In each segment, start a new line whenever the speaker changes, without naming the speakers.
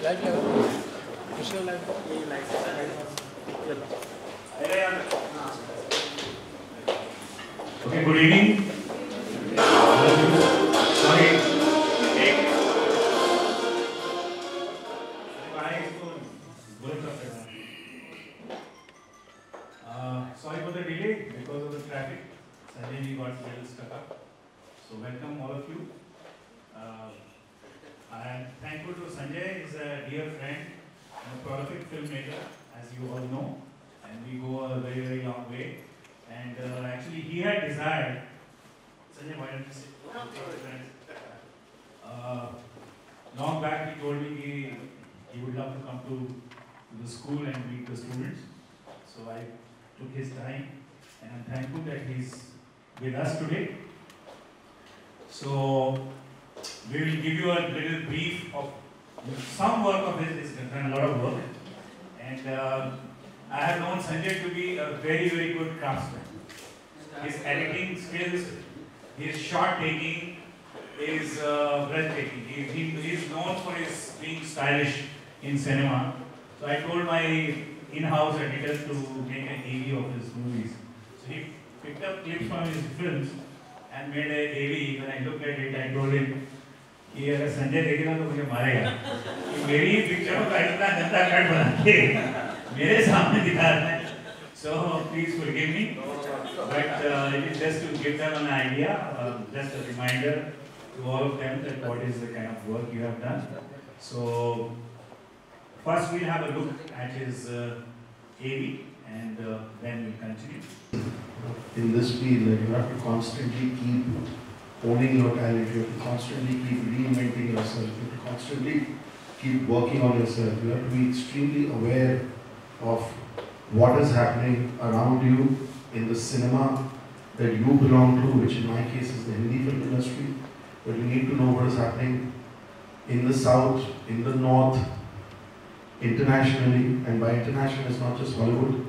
Live लगा पिछले live ये live
Okay, good evening. Sorry. Sorry for the delay because of the traffic. Suddenly got a little stuck up. So welcome all of you. I am thankful to Sanjay. He's a dear friend and a prolific filmmaker, as you all know, and we go a very, very long way. And actually, he had desired. Sanjay, why don't you sit? Long back, he told me he would love to come to the school and meet the students. So I took his time, and I'm thankful that he's with us today. So we will give you a little brief of some work of his. He's done a lot of work, and I have known Sanjay to be a very, very good craftsman. His editing skills, his shot taking is breathtaking. He is known for his being stylish in cinema. So I told my in-house editor to make an AV of his movies. So he picked up clips from his films and made an AV. When I looked at it, I told him कि अगर संजय देखेगा तो मुझे मारेगा कि मेरी पिक्चरों का इतना गंदा कट बना के मेरे सामने दिखा रहा है. So please forgive me, but it is just to give them an idea, just a reminder to all of them that what is the kind of work you have done. So first we'll have a look at his AV and then we'll continue.
In this field, you have to constantly keep owning your talent, you have to constantly keep reinventing yourself, you have to constantly keep working on yourself, you have to be extremely aware of what is happening around you in the cinema that you belong to, which in my case is the Hindi film industry, but you need to know what is happening in the south, in the north, internationally, and by international it's not just Hollywood,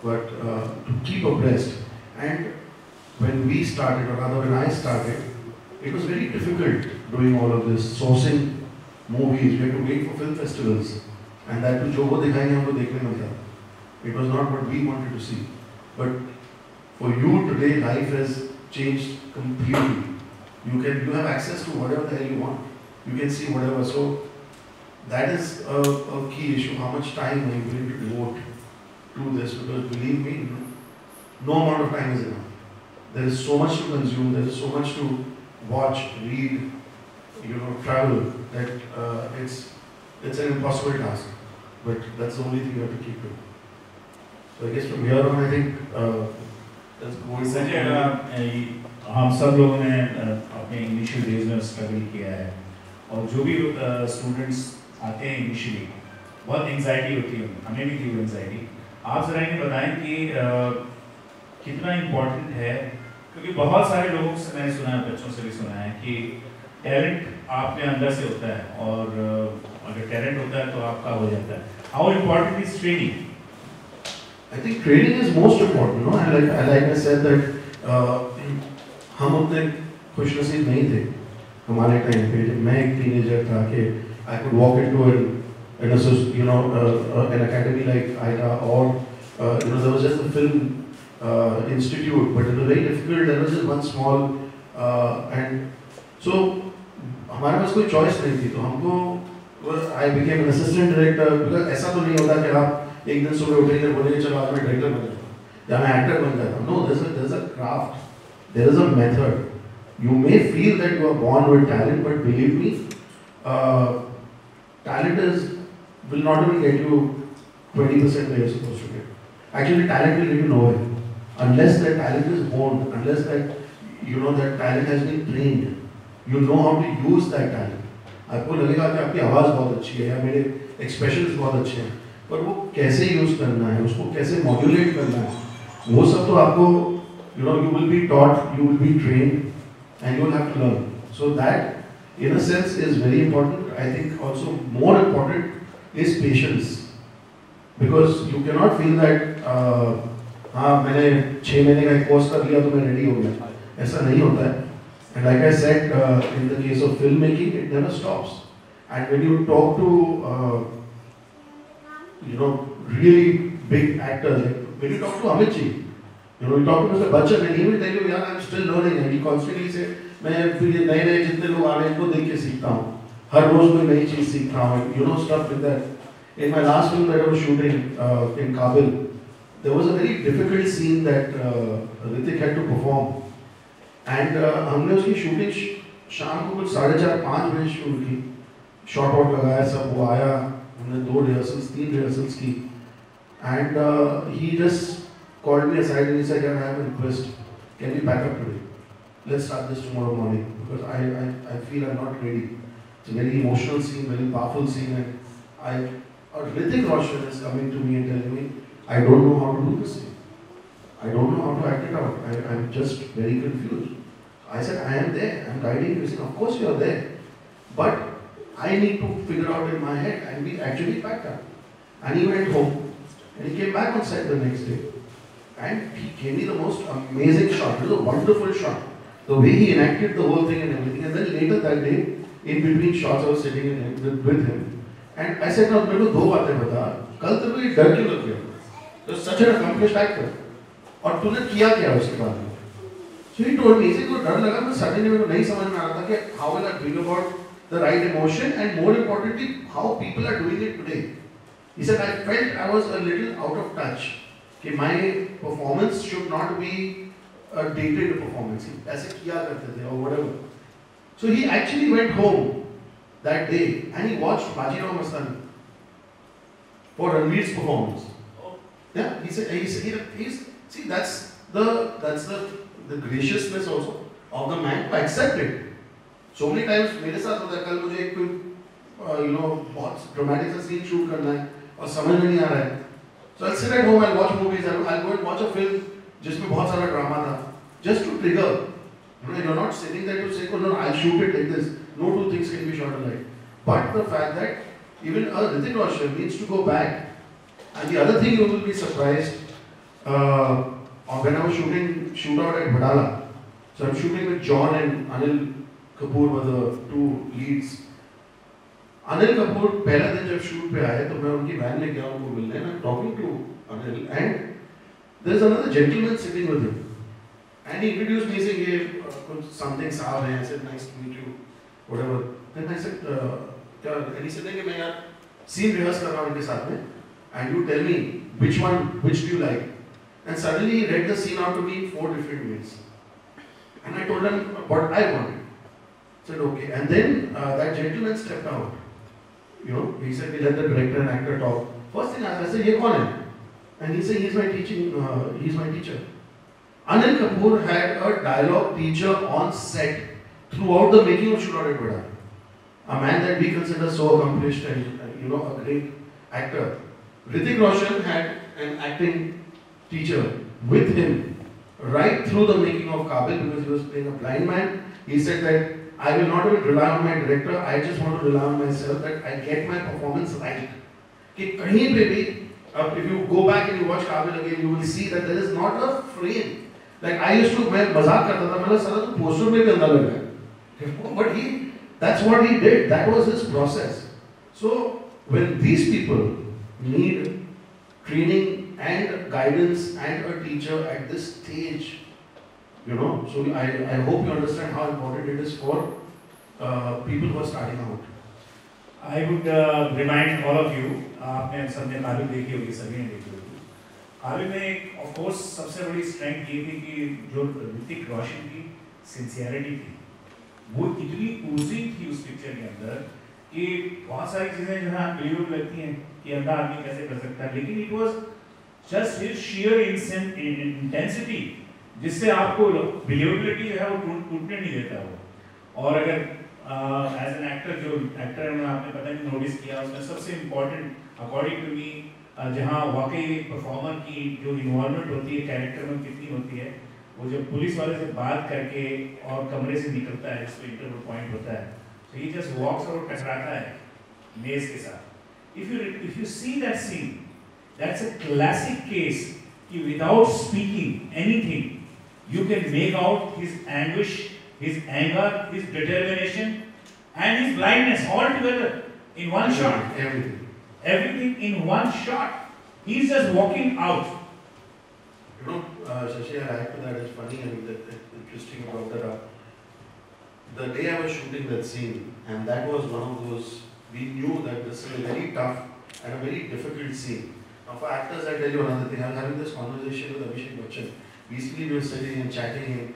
but to keep abreast. And when we started, or rather when I started, it was very difficult doing all of this, sourcing movies. We had to wait for film festivals, and that to jo wo dikhayenge humko dekhne milta. It was not what we wanted to see. But for you today, life has changed completely. You have access to whatever the hell you want. You can see whatever. So that is a key issue. How much time are you willing to devote to this? Because believe me, no amount of time is enough. There is so much to consume. There is so much to watch, read, travel, that it's an impossible task. But that's the only thing you have to keep doing. So I guess from here on, I think that's going.
Sanjay, हम सब लोगों ने अपने initial days में struggle किया है और जो भी स्टूडेंट्स आते हैं इनिशियली बहुत एंजाइटी होती है, हमें भी थी वो एंजाइटी. आप जरा इन्हें बताएं कि कितना इम्पोर्टेंट है, क्योंकि बहुत सारे लोगों से मैंने सुना है, बच्चों से भी सुना है कि टैलेंट आपके अंदर से होता है और अगर टैलेंट होता है तो आपका हो जाता है. How important is training?
I think training is most important, no? And like I said that हम उतने खुशनसीब नहीं थे हमारे टाइम पे. जब मैं एक टीनेजर था कि I could walk into an academy like IITA, or there was just a film institute, but it was very difficult. There was just one small and so हमारे पास कोई choice नहीं थी. तो हमको I became an assistant director. because ऐसा तो नहीं होता कि आप एक दिन सुबह उठेंगे बोलेंगे चलो आज मैं डायरेक्टर बन जाता हूँ या मैं एक्टर बन जाता हूँ. No, there's a craft, there is a method. You may feel that you are born with talent, but believe me, talent will not even get you 20% where you're supposed to get. Actually, talent will get you nowhere unless that talent is honed, unless that that talent has been trained. You know how to use that talent. आपको लगेगा कि आपकी आवाज़ बहुत अच्छी है या मेरे एक्सप्रेशंस बहुत अच्छे हैं, पर वो कैसे यूज़ करना है, उसको कैसे मॉड्यूलेट करना है, वो सब तो आपको you will be taught, you will be trained, and you will have to learn. So that, in a sense, is very important. I think also more important is patience, because you cannot feel that हाँ मैंने 6 महीने का एक course कर लिया तो मैं ready हो गया. ऐसा नहीं होता है. And like I said, in the case of filmmaking, it never stops. And when you talk to, really big actors, like when you talk to Amit Ji, you talk to Mr. Bachchan, and he will tell you, yeah, I'm still learning. And he constantly says, मैं फिर ये नए जितने लोग आ रहे हैं इनको देख के सीखता हूँ, हर रोज कोई नई चीज सीखता हूँ, stuff like that. In my last film that I was shooting in Kabul, there was a very difficult scene that Hrithik had to perform, and हमने उसकी शूटिंग शाम को कुछ 4:30-5 बजे शुरू की, शॉट आउट लगाया सब, वो आया, हमने 3 rehearsals की, and he just called me aside and he said, I have a request, can we pack up today? Let's start this tomorrow morning, because I feel I'm not ready. It's a very emotional scene, very powerful scene, and Hrithik Roshan is coming to me and telling me, I don't know how to do this thing. I don't know how to act it out. I'm just very confused. I said, I am there. I'm guiding you. He said, of course you are there. But I need to figure out in my head. And we actually packed up. And he went home. And he came back on set the next day. And he gave me the most amazing shot. It was a wonderful shot. The way he enacted the whole thing and everything. And then later that day, in between shots, I was sitting with him. And I said, now, मेरे को 2 बातें बता, कल तेरे को ये डर क्यों लग गया? You're such an accomplished actor. और तूने किया क्या उसके बाद में? So he told me, इसे को डर लगा, मैं suddenly मेरे को नहीं समझ में आ रहा था कि how will I bring about the right emotion and more importantly, how people are doing it today. He said, I felt I was a little out of touch. कि my performance should not be a dated performance. ऐसे किया करते थे or whatever. So he actually went home that day and he watched Bajirao Mastani for Ranveer's performance. Yeah, he said, see, that's the graciousness also of the man to accept it. So many times, मेरे साथ होता है, कल मुझे एक कोई बहुत dramatic सा scene shoot करना है और समझ में नहीं आ रहा है. So I'll sit at home, I'll watch movies, I'll go and watch a film जिसमें बहुत सारा drama था, just to trigger. You're not sitting there to say, oh no, I'll shoot it like this. No 2 things can be shot alike. But the fact that even Hrithik Roshan needs to go back. And the other thing you will be surprised, when I was shooting shootout at Badala, so I'm shooting with John and Anil Kapoor were the 2 leads. Anil Kapoor, पहला दिन जब shoot पे आए तो मैं उनकी van में गया उनको मिलने, and I'm talking to Anil, and there's another gentleman sitting with him. And he introduced me saying, something saab hai. I said, nice to meet you, whatever. Then I said, and he said, मैं यार scene rehearse कर रहा हूँ इनके साथ में, and you tell me which do you like. And suddenly he read the scene out to me in 4 different ways. And I told him what I wanted. I said, okay. And then that gentleman stepped out. He said, we let the director and actor talk. First thing I said, ये कौन है? And he said, he's my teacher. Anil Kapoor had a dialogue teacher on set throughout the making of Shootout at Badala. A man that we consider so accomplished and a great actor. Hrithik Roshan had an acting teacher with him right through the making of Kabul because he was playing a blind man. He said that I will not even rely on my director, I just want to rely on myself that I get my performance right. कि कहीं पे भी, if you go back and you watch Kabul again, you will see that there is not a frame. Like I used to, मैं मजाक करता था, मैंने सारा तो पोस्टर में भी अंदर लगा है. But that's what he did. That was his process. So when these people need training and guidance and a teacher at this stage, so I hope you understand how important it is for people who are starting out.
I would remind all of you, आपने सबने काबिल देखी होगी, सभी ने देखी होगी. काबिल में of course सबसे बड़ी strength ये थी कि जो ऋतिक रोशन की sincerity थी, वो इतनी oozing थी उस पिक्चर के अंदर कि बहुत सारी चीजें जो है unbelievable लगती हैं कि अंधा आदमी कैसे कर सकता है, लेकिन it was just his sheer intensity जिससे आपको believability जो है वो टूटने नहीं देता वो. और अगर as an actor जो actor है आपने पता नहीं नोटिस किया उसमें सबसे important according to me जहाँ वाकई परफॉर्मर की जो इन्वॉल्वमेंट होती है कैरेक्टर में कितनी होती है, वो जब पुलिस वाले से बात करके और कमरे से निकलता है जिसको इंटरवल पॉइंट होता है, so he just walks और टकराता है मेज के साथ. If you see that scene, that's a classic case कि without speaking anything, you can make out his anguish, his anger, his determination, and his blindness all together in one shot.
Everything.
Everything in one shot. He's just walking out.
You know, Shashi, I add to that. It's funny and interesting about that. The day I was shooting that scene, and that was one of those, we knew that this is a very tough and a very difficult scene. Now for actors, I tell you another thing. I was having this conversation with Abhishek Bachchan. Recently we were sitting and chatting and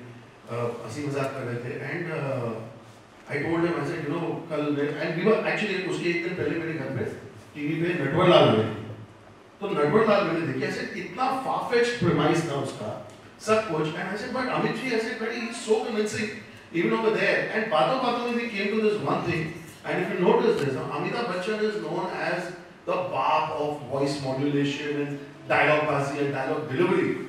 हंसी मजाक कर रहे थे, and I told him, I said, you know, कल and we were actually उसके एक दिन पहले मेरे घर पे टीवी पे नटवरलाल आ रहे थे, तो नटवरलाल मैंने देखी, ऐसे इतना far-fetched premise था उसका सब कुछ, and I said, but Amit ji ऐसे very so convincing even over there, and बातों में we came to this one thing, and if you notice this, Amitabh Bachchan is known as the bap of voice modulation and dialogue bazi and dialogue delivery.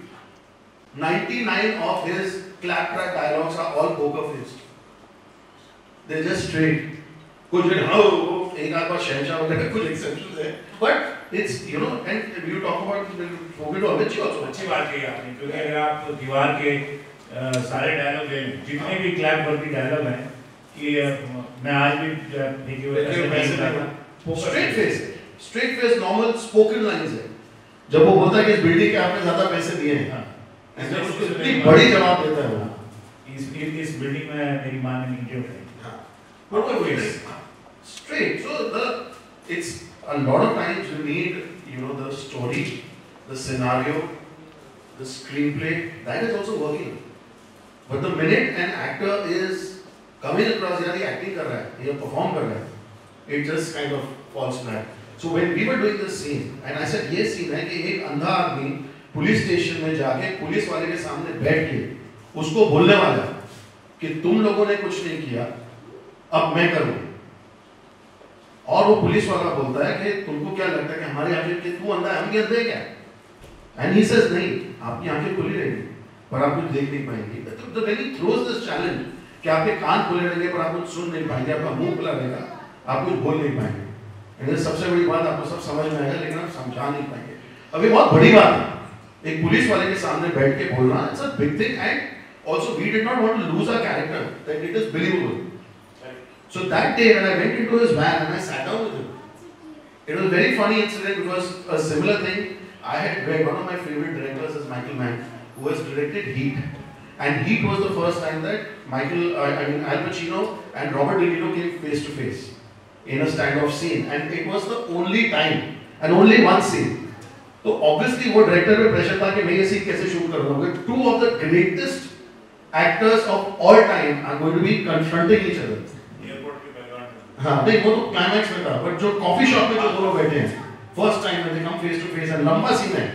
99 of his claptrap dialogues are all poker faced. They're just straight. कुछ एक आध बार शहंशाह वगैरह कुछ exceptions है, but it's, you know, and you talk about spoken to Amit ji also.
अच्छी बात कही आपने, क्योंकि अगर आप दीवार के सारे डायलॉग ले लें, जितने भी क्लैप वर्दी डायलॉग हैं, कि मैं आज भी देखिए
straight face normal spoken lines है. जब वो बोलता है कि इस बिल्डिंग के आपने ज़्यादा पैसे दिए हैं, ऐसे उसको इतनी बड़ी जवाब देता है वो.
इस बिल्डिंग में मेरी माँ ने नीचे उठाई.
Straight. So it's a lot of times you need, you know, the story, the scenario, the screenplay. That is also working. But the minute an actor is coming across, यार ये acting कर रहा है, ये perform कर रहा है, it just kind of falls flat. So when we were doing this scene, and I said ये scene है कि एक अंधा आदमी पुलिस स्टेशन में जाके पुलिस वाले के सामने बैठ के उसको बोलने वाला कि तुम लोगों ने कुछ नहीं किया, अब मैं करूँ. और वो पुलिस वाला बोलता है कि तुमको क्या लगता है कि हमारी आंखें कि तू अंधा है, हम अंधे क्या? And he says नहीं, आपकी आंखें खुली रहेंगी पर आप कुछ देख नहीं पाएंगे. तो when he throws this challenge कि आपके कान खुले रहेंगे पर आप कुछ सुन नहीं पाएंगे, आपका मुंह खुला रहेगा, आप कुछ बोल नहीं पाएंगे. ये सबसे बड़ी बात आपको सब समझ में आएगा लेकिन आप समझा नहीं पाएंगे. अब ये बहुत बड़ी बात है. एक पुलिस वाले के सामने बैठ के बोलना, it's a big thing, and also we did not want to lose our character, that it is believable. So that day when I went into his van and I sat down with him, it was a very funny incident because a similar thing I had read. One of my favorite directors is Michael Mann, who has directed Heat, and Heat was the first time that Al Pacino and Robert De Niro came face to face in a standoff scene, and it was the only time and only one scene. So obviously वो director पे pressure था कि मैं ये scene कैसे shoot करूँगा. Two of the greatest actors of all time are going to be confronting each other. हाँ नहीं वो तो climax में था, but जो coffee shop में जो दोनों बैठे हैं, first time when they come face to face, and लंबा scene है,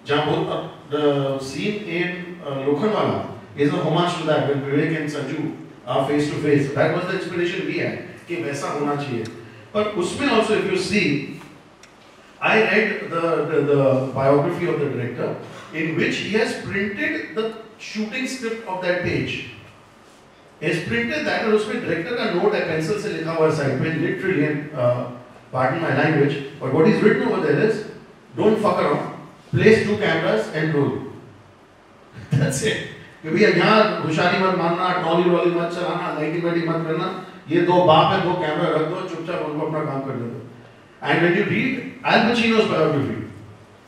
जहाँ बहुत the scene in Lokhandwala is a homage to that when Vivek and Sanju are face to face. That was the inspiration we had कि वैसा होना चाहिए. पर उसमें also if you see, I read the biography of the director in which he has printed the shooting script of that page. He has printed that और उसमें director का note है pencil से लिखा हुआ side पे literally, and pardon my language, but what is written over there is don't fuck around, place 2 cameras and roll. That's it. कि भैया यहाँ होशियारी मत मारना, ट्रॉली रॉली मत चलाना, लाइटिंग वाइटिंग मत करना, ये 2 बाप है, 2 कैमरा रख दो, चुपचाप उनको अपना काम कर दो. And when you read Al Pacino's biography,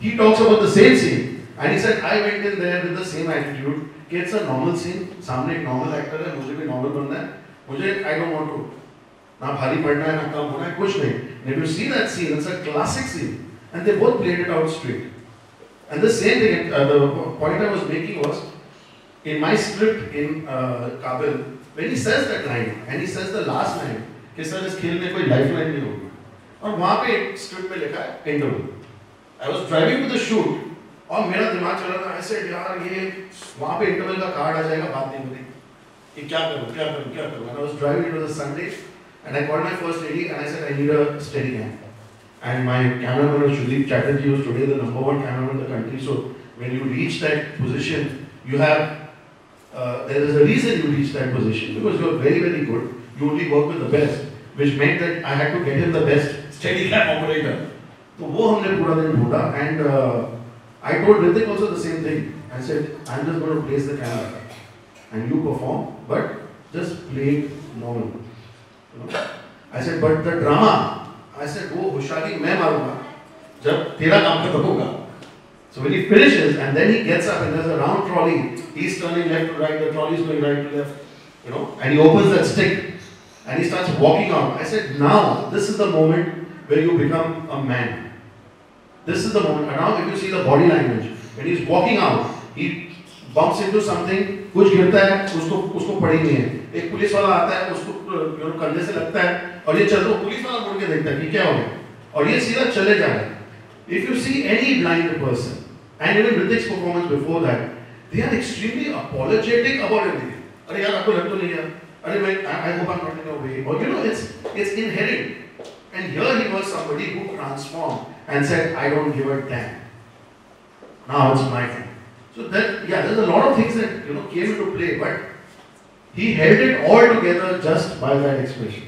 he talks about the same scene, and he said I went in there with the same attitude कि it's a normal scene, सामने एक normal actor है, मुझे भी normal बनना है, मुझे I don't want to ना भारी पड़ना है ना कम होना है, कुछ नहीं. And if you see that scene, it's a classic scene, and they both played it out straight. And the same thing, the point I was making was, in my script in Kabul, when he says that line, and he says the last line, कि sir इस खेल में कोई lifeline नहीं होगी, और वहाँ पे स्क्रिप्ट में लिखा है interval. I was driving to the shoot, और मेरा दिमाग चल रहा था, I said यार ये वहाँ पे इंटरवल का कार्ड आ जाएगा, बात नहीं बनी, कि क्या करूँ. And I was driving, it was a Sunday, and I called my first lady and I said I need a steady hand. And my cameraman was Sudeep Chatterjee, who was today the #1 cameraman in the country. So when you reach that position, you have there is a reason you reach that position because you are very very good. You only work with the best, which meant that I had to get him the best steady cam operator. तो वो हमने पूरा दिन ढूंढा, and I told Ritik also the same thing. I said I'm just going to place the camera and you perform, but just play it normal. You know? I said, but the drama, I said, वो होशियारी मैं मारूंगा जब तेरा काम खत्म होगा. So when he finishes and then he gets up and there's a round trolley, he's turning left to right, the trolley is going right to left, you know, and he opens that stick and he starts walking out. I said, now this is the moment where you become a man. This is the moment. And now if you see the body language, when he's walking out, he bumps into something, कुछ गिरता है, उसको पड़ी नहीं है. एक police वाला आता है, उसको कंधे से लगता है और ये चलता है, पुलिस वाला मुड़ के देखता है कि क्या हो गया और ये सीधा चले जा रहा है. If you see any blind person, and even Ritik's performance before that, they are extremely apologetic about everything. अरे यार आपको लग तो नहीं है, अरे I hope I'm not in your way, or you know it's inherent. And here he was somebody who transformed and said, I don't give a damn. Now it's my turn. So that, yeah, there's a lot of things that came into play, but he held it all together just by that expression.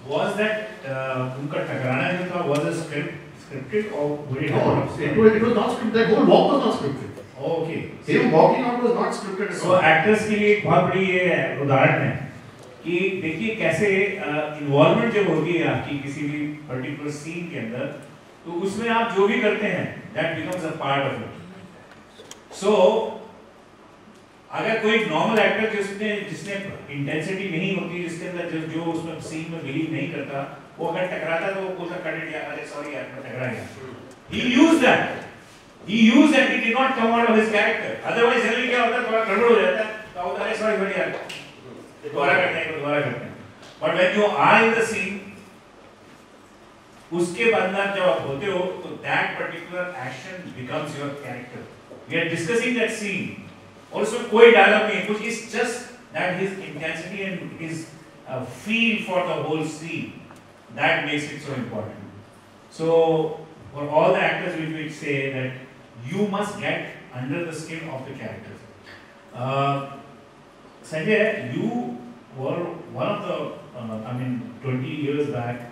Was that उनका टकराना जो था was a scripted or would it
No, it was not scripted. That whole walk was not scripted.
Oh, okay.
Him walking out was not scripted at all.
So actors के लिए एक बहुत बड़ी ये उदाहरण है कि देखिए कैसे इन्वॉल्वमेंट जब होगी आपकी किसी भी पर्टिकुलर सीन के अंदर तो उसमें आप जो भी करते हैं that becomes a part of it. So अगर कोई नॉर्मल एक्टर जिसने इंटेंसिटी नहीं होती जिसके अंदर जो उसमें सीन में बिलीव नहीं करता वो अगर टकराता तो वो बोलता कट इट यार अरे सॉरी यार मैं टकरा गया. He used that. He did not come out of his character. Otherwise generally क्या होता है थोड़ा गड़बड़ हो जाता है तो होता है सॉरी बड़ी यार दोबारा करते हैं. But when you are in the scene उसके बाद जब आप होते हो तो that particular action becomes your character. We are discussing that scene. और उसमें कोई डायलॉग नहीं है कुछ. It's just that his intensity and his feel for the whole scene that makes it so important. So for all the actors we will say that you must get under the skin of the characters. Sanjay, you were one of the 20 years back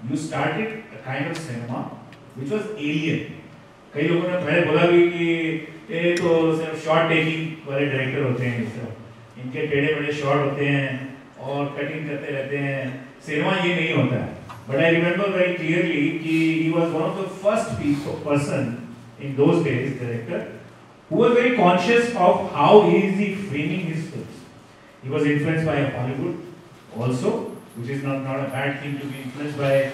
you started a kind of cinema which was alien. कई लोगों ने पहले बोला भी कि ये तो सिर्फ शॉट टेकिंग वाले डायरेक्टर होते हैं, इनके टेढ़े बड़े शॉट होते हैं और कटिंग करते रहते हैं, सिनेमा ये नहीं होता है. But I remember very clearly कि he was one of the first person in those days, director, who was very conscious of how he is framing his films. He was influenced by Hollywood also, which is not a bad thing to be influenced by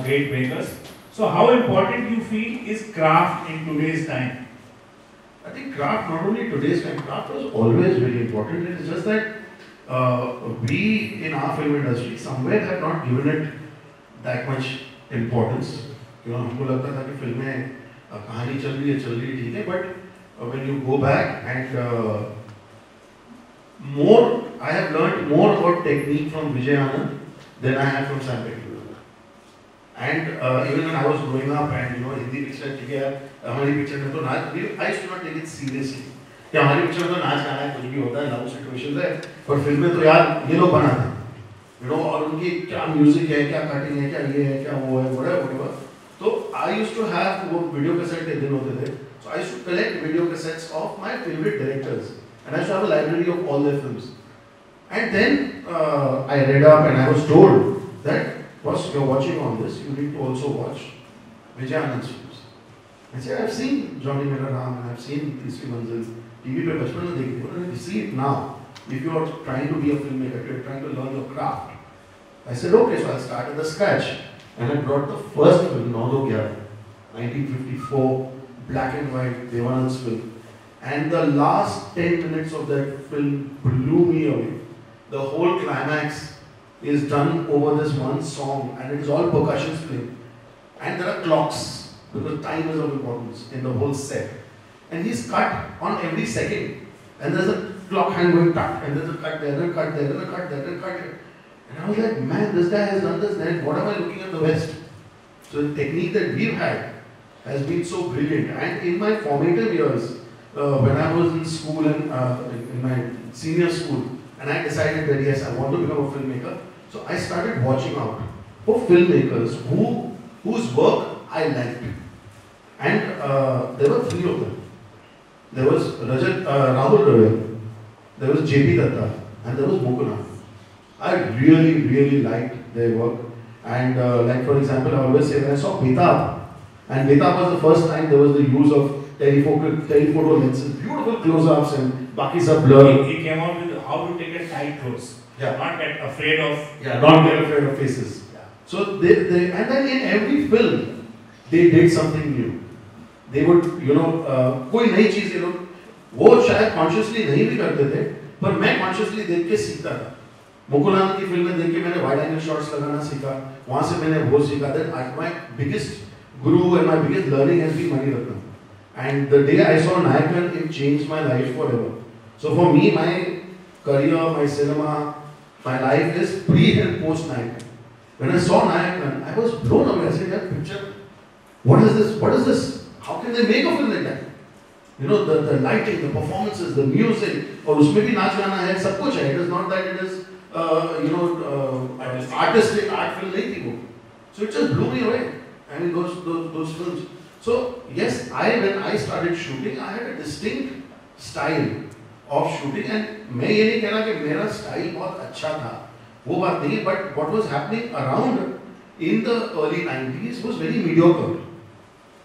great makers. So how important you feel is craft in today's time?
I think craft, not only today's time, craft was always very important. It is just that we in our film industry somewhere have not given it that much importance. हमको लगता था कि फिल्में कहानी चल रही है ठीक है, but when you go back and I have learned more about technique from Vijay Anand than I have from Sam Peckinpah. And even when I was growing up and Hindi picture ठीक है, हमारी picture में तो नाच, I used to not take it seriously. कि हमारी picture में तो नाच गाना है, कुछ भी होता है, लव सिचुएशंस है, पर फिल्में तो यार ये लोग बनाते हैं, और उनकी क्या म्यूजिक है, क्या कटिंग है, क्या ये है, क्या वो है, whatever. तो I used to have वो वीडियो कैसेट एक दिन होते थे, so I used to collect video cassettes of my favorite directors, and I used to have a library of all their films. And then I read up and I was told that once you're watching on this, you need to also watch Vijay Anand's films. I said, I've seen Johnny Mera Ram and I've seen Tisri Manzil, TV पे बचपन में देखी थी, and you see it now. If you are trying to be a filmmaker, if you're trying to learn your craft. I said, okay, so I started the scratch, and I brought the first film, Nau Do Gyara, 1954, black and white, Devanand's film. And the last 10 minutes of that film blew me away. The whole climax is done over this one song, and it is all percussion playing. And there are clocks, because time is of importance in the whole set. And he's cut on every second. And there's a clock hand going tuck, and there's a cut there, and a cut there, and a cut there, and a cut there. And I was like, man, this guy has done this, then what am I looking at the West? So the technique that we've had has been so brilliant. And in my formative years, when I was in school and in my senior school, and I decided that yes, I want to become a filmmaker. So I started watching out for filmmakers whose work I liked. And there were three of them. There was Rahul Ravel, there was J.P. Datta, and there was Mukunand. I really liked their work. And like for example, I always say when I saw Betab, and Betab was the first time there was the use of telephoto lenses, beautiful close-ups and baki sab blur.
He came out with how to take a tight close.
Yeah.
Not get afraid of.
Yeah, not get afraid of faces.
Yeah.
So they and then in every film, they did something new. They would, कोई नई चीज ये लोग वो शायद consciously नहीं भी करते थे, पर मैं consciously देख के सीखता था. मुकुलान की फिल्में देख के मैंने wide angle shots लगाना सीखा. वहाँ से मैंने वो सीखा. Then my biggest guru and my biggest learning has been Mani Ratnam. And the day I saw Nayakan, it changed my life forever. So for me, my career, my cinema, my life is pre and post Nayakan. When I saw Nayakan, I was blown away. I said, "That picture, what is this? What is this? How can they make a film like that? The lighting, the performances, the music, और उसमें भी नाच गाना है, सब कुछ है. It is not that it is, artistic art film नहीं थी वो. So it just blew me away. I mean those films. So yes, when I started shooting, I had a distinct style of shooting, and मैं ये नहीं कहना कि मेरा style बहुत अच्छा था, वो बात नहीं. But what was happening around in the early 90s was very mediocre.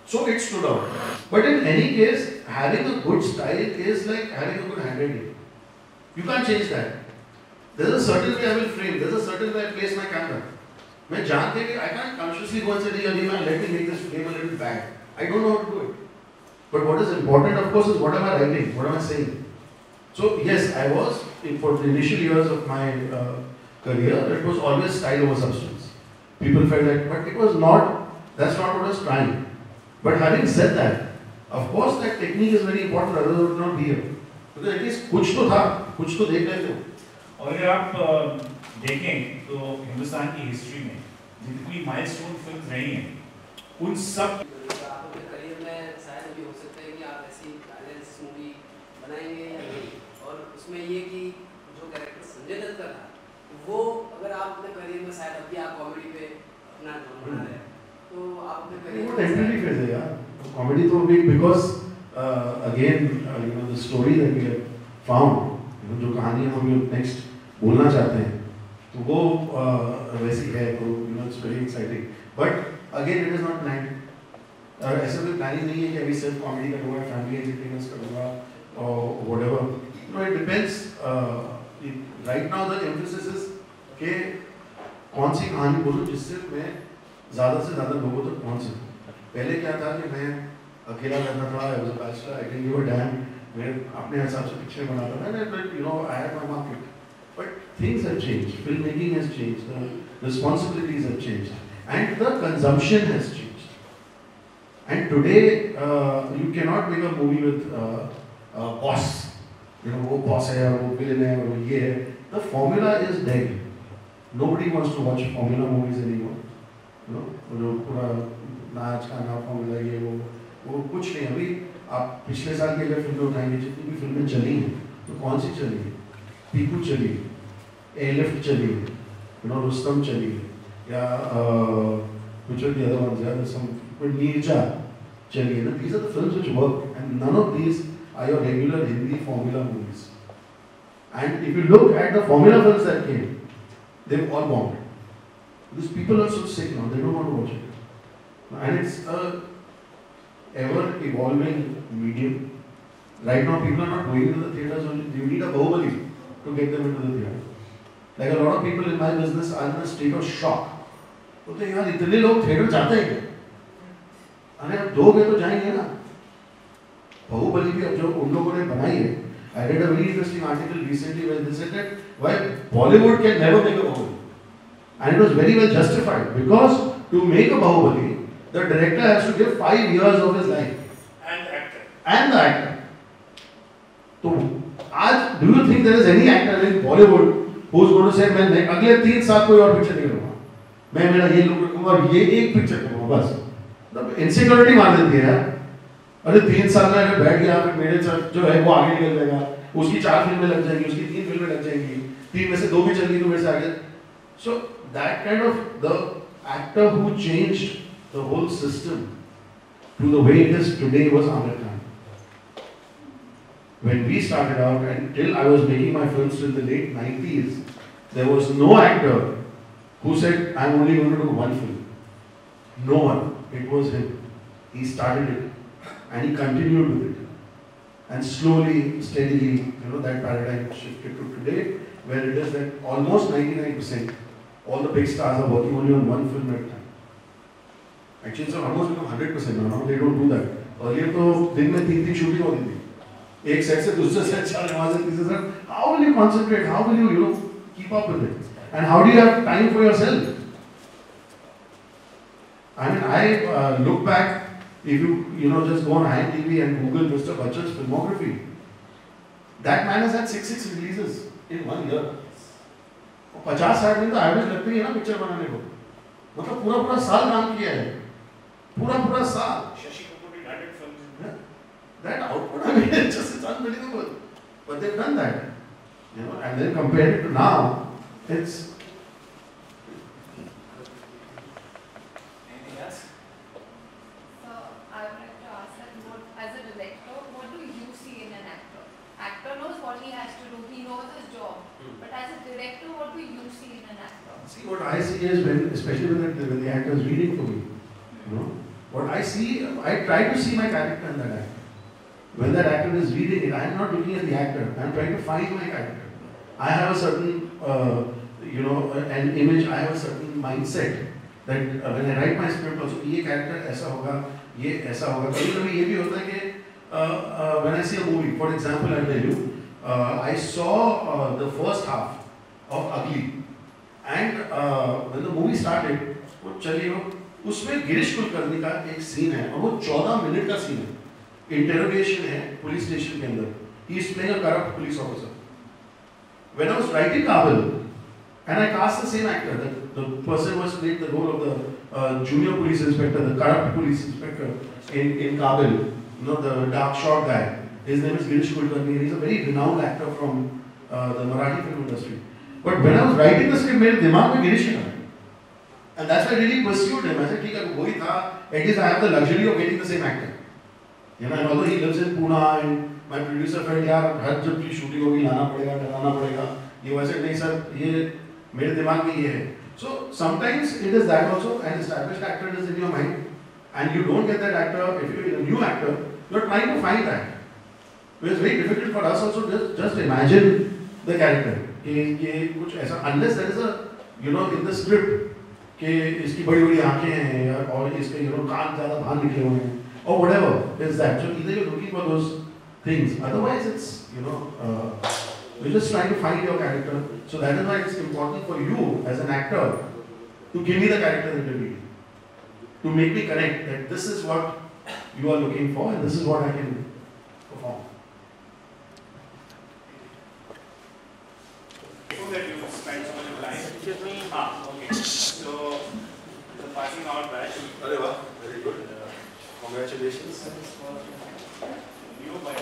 So it stood out. But in any case, having a good style is like having a good handwriting. You can't change that. There's a certain way I will frame. There's a certain way I place my camera. मैं जानते हैं कि I can't consciously go and say, let me make this frame a little bad. I don't know how to do it. But what is important, of course, is what am I writing? What am I saying? So yes, I was, for the initial years of my career, it was always style over substance. People felt that, but it was not, that's not what I was trying. But having said that, of course that technique is very important, otherwise it would not be here. Because at least कुछ तो था, कुछ तो देख रहे थे.
और अगर आप देखें तो हिंदुस्तान की हिस्ट्री में जितनी माइलस्टोन फिल्म्स रही हैं, उन सब
आपके करियर में शायद अभी हो सकता है कि आप ऐसी बैलेंस मूवी बनाएंगे या नहीं, और उसमें ये कि जो कैरेक्टर संजय दत्त का था, वो अगर आप अपने करियर में शायद अभी आप कॉमेडी पे अपना नाम बना रहे हैं, तो आप अपने करियर
वो टेम्परेरी फेज है यार. कॉमेडी तो भी because again the story that we have found, जो कहानी हम नेक्स्ट बोलना चाहते हैं, तो वो वैसी है, तो it's very exciting. But again it is not planned. ऐसा कोई प्लानिंग नहीं है कि अभी सिर्फ कॉमेडी करूँगा, फैमिली एंटरटेनमेंट्स करूँगा और whatever. No, it depends. Right now the emphasis is कि कौन सी कहानी बोलूँ जिससे मैं ज़्यादा से ज़्यादा लोगों तक पहुँच सकूँ. पहले क्या था कि मैं अकेला रहता था, I was a bachelor, I didn't give a damn. मैं अपने हिसाब से पिक्चर बनाता था, and I had my market. But things have changed. Filmmaking has changed. The responsibilities have changed, and the consumption has changed. And today, you cannot make a movie with boss. वो boss है, वो villain है, वो ये है. The formula is dead. Nobody wants to watch formula movies anymore. जो पूरा नाच गाना फॉर्मूला ये वो कुछ नहीं. अभी आप पिछले साल की अगर फिल्में उठाएंगे, जितनी भी फिल्में चली हैं, तो कौन सी चली है? पीकू चली है, एयरलिफ्ट चली है, रुस्तम चली है, या which are the other ones? Yeah, there's some Neerja चली है. These are the films which work, and none of these are your regular Hindi formula movies. And if you look at the formula films that came, they've all bombed. Because people are so sick now, they don't want to watch it. And it's a ever evolving medium. Right now people are not going to the theatres only. You need a Bahubali to get them into the theatre. Like a lot of people in my business are in a state of shock. बोलते यार इतने लोग theatre जाते हैं क्या? अरे अब दोगे तो जाएंगे ना. बाहुबली भी अब जो उन लोगों ने बनाई है, I read a very interesting article recently where they said that why Bollywood can never make a Bahubali. And it was very well justified, because to make a Bahubali, the director has to give 5 years of his life. And the actor. So, do you think there is any actor in Bollywood who is going to say, मैं अगले 3 साल कोई और picture नहीं करूँगा, मैं मेरा ये लुक रखूँगा और ये एक पिक्चर करूँगा बस. तब इनसिक्योरिटी मार देती है यार. अरे 3 साल में अगर बैठ गया फिर मेरे जो है वो आगे निकल जाएगा, उसकी 4 फिल्में लग जाएंगी, उसकी 3 फिल्में लग जाएंगी, 3 में से 2 भी चल गई तो मेरे से आगे. So that kind of the actor who changed the whole system to the way it is today was Aamir Khan. When we started out, and till I was making my films in the late 90s, There was no actor who said, I'm only going to do one film. No one. It was him. He started it and he continued with it. And slowly, steadily, that paradigm shifted to today, where it is that almost 99%, all the big stars are working only on one film at a time. Actually, it's almost become 100% now. They don't do that. Earlier, तो दिन में 3 shooting होती थी. एक set से दूसरे set चलने वहाँ से तीसरे set. How will you concentrate? How will you, keep up with it? And how do you have time for yourself? I mean, I look back. If you just go on IMDb and Google Mr. Bachchan's filmography, that man has had 6 releases in 1 year. 50-60 दिन तो average लगती है ना picture बनाने को. मतलब पूरा साल काम किया है. पूरा साल.
Shashi Kapoor did 100 films.
That output, I mean, it's unbelievable. But they've done that, and then compared it to now, it's.
Anything else?
So I would like to ask that, as a director, what do you see in an actor? Actor knows what he has to do. He knows his job. But as a director, what do you see in an actor?
See, what I see is especially when the actor is reading for me, what I see, I try to see my character in that actor. When that actor is reading it, I am not looking at the actor. I am trying to find my character. I have a certain, an image. I have a certain mindset that when I write my script, also ये character ऐसा होगा, ये ऐसा होगा. कभी ये भी होता है कि when I see a movie, for example, I'll tell you, I saw the first half of Ugly, and when the movie started, वो चलिए उसमें गिरीश कुलकर्णी का एक सीन है और वो 14 मिनट का सीन है. Interrogation है पुलिस स्टेशन के अंदर. He is playing a corrupt police officer. When I was writing Kabul, and I cast the same actor, the person was played the role of the junior police inspector, the corrupt police inspector in Kabul, the dark short guy. His name is Girish Kulkarni. He is a very renowned actor from the Marathi film industry. But when I was writing the script, मेरे दिमाग में गिरीश था. And that's why I really pursued him. I said, ठीक है, वही था. At least I have the luxury of getting the same actor. And although he lives in Pune, and my producer felt, यार हर जब की shooting होगी लाना पड़ेगा, डराना पड़ेगा. ये वैसे नहीं सर, ये मेरे दिमाग में ये है. So sometimes it is that also. An established actor is in your mind, and you don't get that actor. If you're a new actor, you're trying to find that. It's very difficult for us also. Just imagine the character. कि कुछ ऐसा, unless there is a, in the script, कि इसकी बड़ी आंखें हैं और इसके कान ज़्यादा बाहर निकले हुए हैं or whatever is that. So either you're looking for those things, otherwise it's you're just trying to find your character. So that is why it's important for you as an actor to give me the character that you're reading, to make me connect that this is what you are looking for and this is what I can perform.
Before that, you spent so much time.
Excuse me.
Okay. So, the passing out batch.
Areva, very good. Congratulations.
You by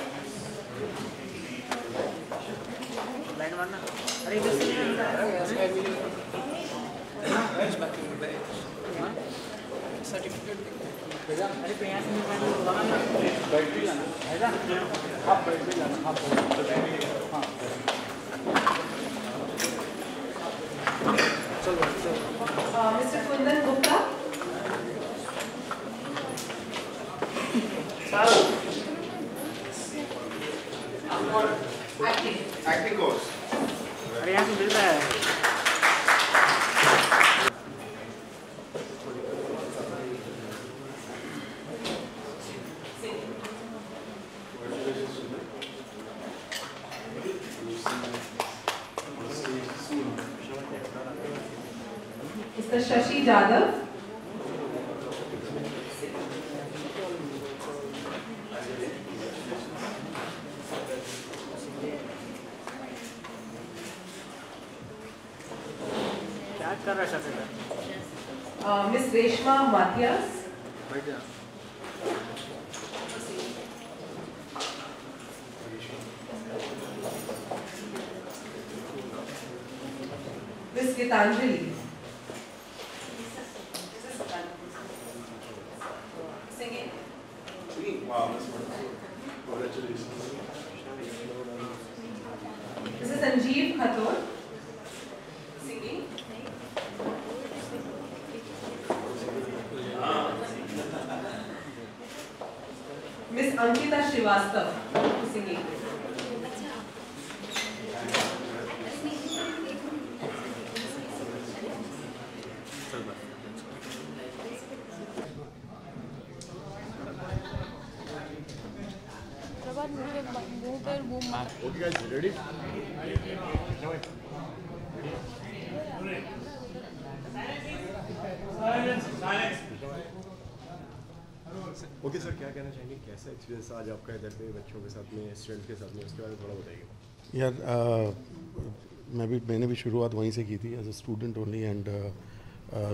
Line one. अरे इधर से नहीं आ रहा है. Certificate भेजा. अरे पे यहाँ से निकालने को लगा ना. बैठ भी लाना. है ना? आप बैठ भी लाना. आप हाँ.
Mr. Kundan Gupta.
Acting course.
अरे यहाँ से मिलता है.
Mr. Shashi Jadhav.
क्या कर रहा है शायद?
Miss Reshma Mathias. Miss Gitanjali. Singing.
Wow, that's wonderful. Congratulations.
This is Sanjeev Khator. singing. Miss Ankita Srivastav singing.
Okay guys, ready? Okay sir, क्या कहना चाहेंगे, कैसा एक्सपीरियंस आज आपका इधर पे बच्चों के साथ में, स्टूडेंट के साथ में, उसके बारे में थोड़ा बताइए।
यार मैंने भी शुरुआत वहीं से की थी as a student only and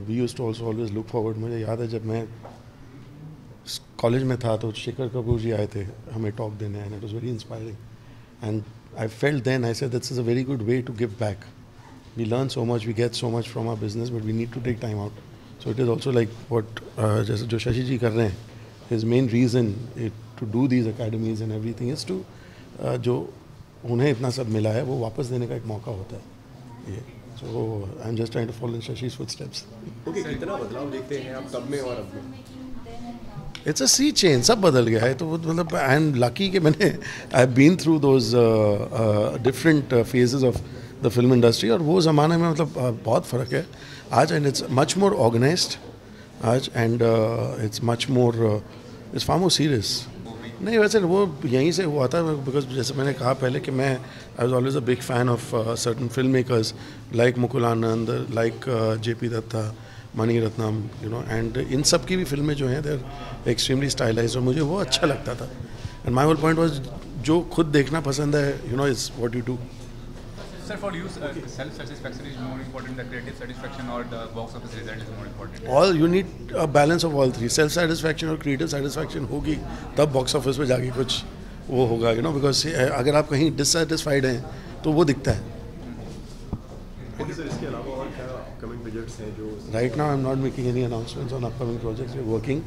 we used to also always look forward. मुझे याद है जब मैं कॉलेज में था तो शेखर कपूर जी आए थे हमें टॉक देने and it was very inspiring and I felt then I said this is a very good way to give back. We learn so much, we get so much from our business but we need to take time out. So it is also like what जैसे जो शशि जी कर रहे हैं, his main reason to do these academies and everything is to जो उन्हें इतना सब मिला है वो वापस देने का एक मौका होता है ये। So I am just trying to follow in Shashi's footsteps।
Okay, कितना बदलाव देखते हैं आप तब में और अब में?
इट्स अ सी चेंज, सब बदल गया है। तो मतलब आई एम लकी कि मैंने I have been through those different phases of the film industry और वो ज़माने में मतलब बहुत फ़र्क है आज and it's much more organised आज and it's much more it's far more serious. नहीं वैसे वो यहीं से हुआ था बिकॉज जैसे मैंने कहा पहले कि मैं I was always a big fan of certain film makers like Mukul Anand, like JP Datta, Mani Ratnam, you know, and इन सब की भी फिल्में जो हैं दे आर एक्सट्रीमली स्टाइलाइज्ड और मुझे वो अच्छा लगता था। And my whole point was जो खुद देखना पसंद है, you know, is what you do.
Sir, for you, self-satisfaction is more important, the creative satisfaction or the box office result is more important?
All you need a balance of all three. Self-satisfaction और creative satisfaction होगी तब box office पे जाके कुछ वो होगा, you know, because अगर आप कहीं dissatisfied हैं तो वो दिखता है।
ओके सर, इसके अलावा और क्या अपकमिंग प्रोजेक्ट्स हैं जो?
Right now I'm not making any announcements on upcoming projects. We're working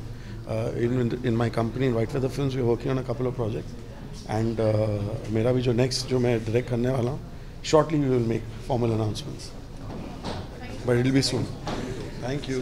in my company in White Feather Films. We're working on a couple of projects and मेरा भी जो next जो मैं direct करने वाला हूँ, shortly we will make formal announcements, but it will be soon. Thank you.